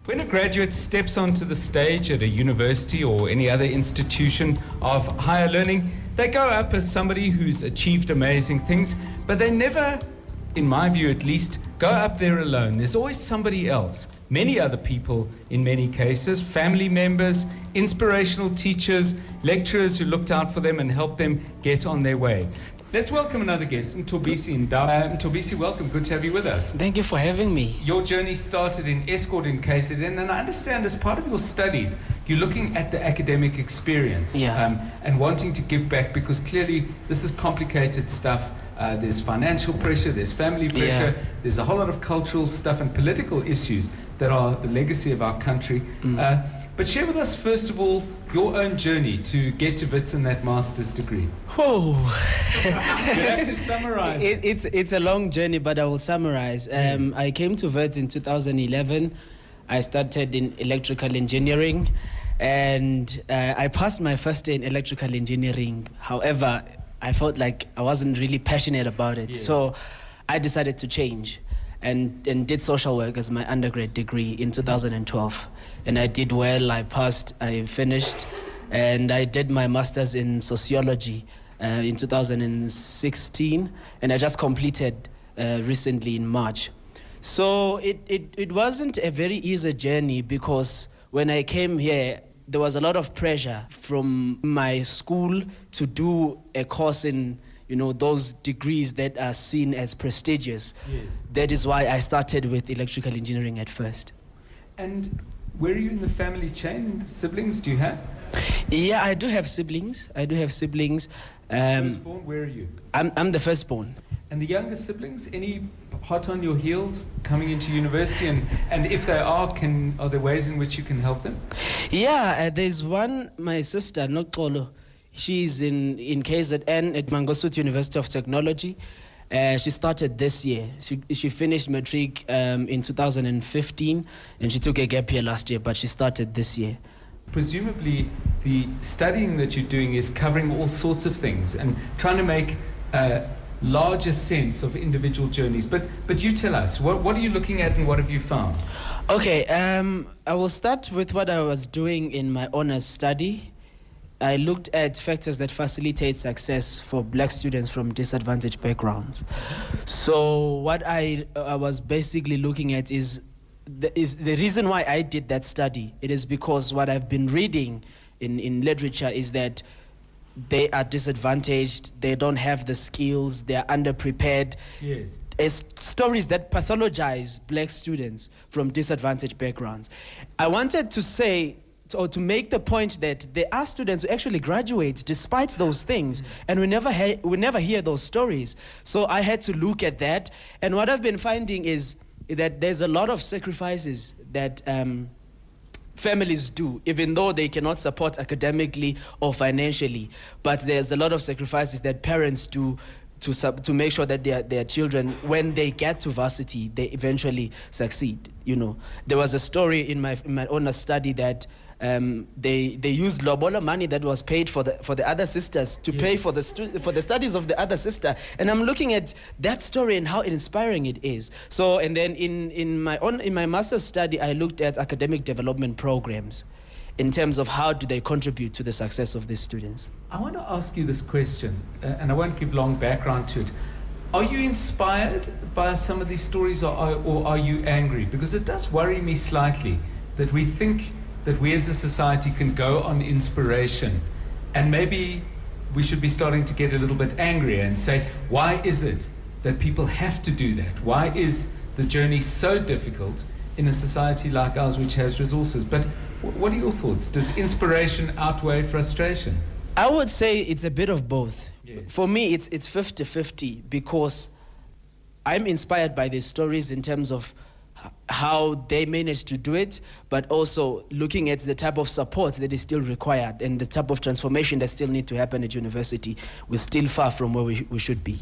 When a graduate steps onto the stage at a university or any other institution of higher learning, they go up as somebody who's achieved amazing things, but they never, in my view at least, go up there alone. There's always somebody else, many other people in many cases, family members, inspirational teachers, lecturers who looked out for them and helped them get on their way. Let's welcome another guest, Mthobisi. Mthobisi, welcome. Good to have you with us. Thank you for having me. Your journey started in Escort in KZN, and I understand as part of your studies, you're looking at the academic experience and wanting to give back, because clearly this is complicated stuff. There's financial pressure, there's family pressure, there's a whole lot of cultural stuff and political issues that are the legacy of our country. But share with us, first of all, your own journey to get to Wits in that master's degree. Oh, you have to summarize it's a long journey, but I will summarize. I came to Wits in 2011. I started in electrical engineering, and I passed my first day in electrical engineering. However, I felt like I wasn't really passionate about it, so I decided to change. And did social work as my undergrad degree in 2012. And I did well, I passed, I finished, and I did my master's in sociology in 2016, and I just completed recently in March. So it wasn't a very easy journey, because when I came here, there was a lot of pressure from my school to do a course in those degrees that are seen as prestigious. Yes. That is why I started with electrical engineering at first. And where are you in the family chain? Siblings do you have? Yeah, I do have siblings. Firstborn, where are you? I'm the firstborn. And the younger siblings, any hot on your heels coming into university? And if they are there ways in which you can help them? Yeah, there's one, my sister, Nokolo. She's in KZN at Mangosuthu University of Technology. She started this year. She finished matric in 2015, and she took a gap year last year, but she started this year. Presumably, the studying that you're doing is covering all sorts of things and trying to make a larger sense of individual journeys. But you tell us, what are you looking at and what have you found? Okay, I will start with what I was doing in my honors study. I looked at factors that facilitate success for black students from disadvantaged backgrounds. So what I was basically looking at is the reason why I did that study. It is because what I've been reading in literature is that they are disadvantaged, they don't have the skills, they are underprepared. Yes. It's stories that pathologize black students from disadvantaged backgrounds. I wanted to say, or to make the point that there are students who actually graduate despite those things, and we never hear those stories. So I had to look at that, and what I've been finding is that there's a lot of sacrifices that families do, even though they cannot support academically or financially. But there's a lot of sacrifices that parents do to make sure that their children, when they get to varsity, they eventually succeed. There was a story in my honors study that they used lobola money that was paid for the other sisters to pay for the studies of the other sister, and I'm looking at that story and how inspiring it is. So, and then in my master's study, I looked at academic development programs in terms of how do they contribute to the success of these students. I want to ask you this question, and I won't give long background to it. Are you inspired by some of these stories, or are you angry? Because it does worry me slightly that we think that we as a society can go on inspiration, and maybe we should be starting to get a little bit angrier and say, why is it that people have to do that? Why is the journey so difficult in a society like ours which has resources? But what are your thoughts? Does inspiration outweigh frustration? I would say it's a bit of both. Yes. For me, it's 50-50, because I'm inspired by these stories in terms of how they managed to do it, but also looking at the type of support that is still required and the type of transformation that still need to happen at university. We're still far from where we should be.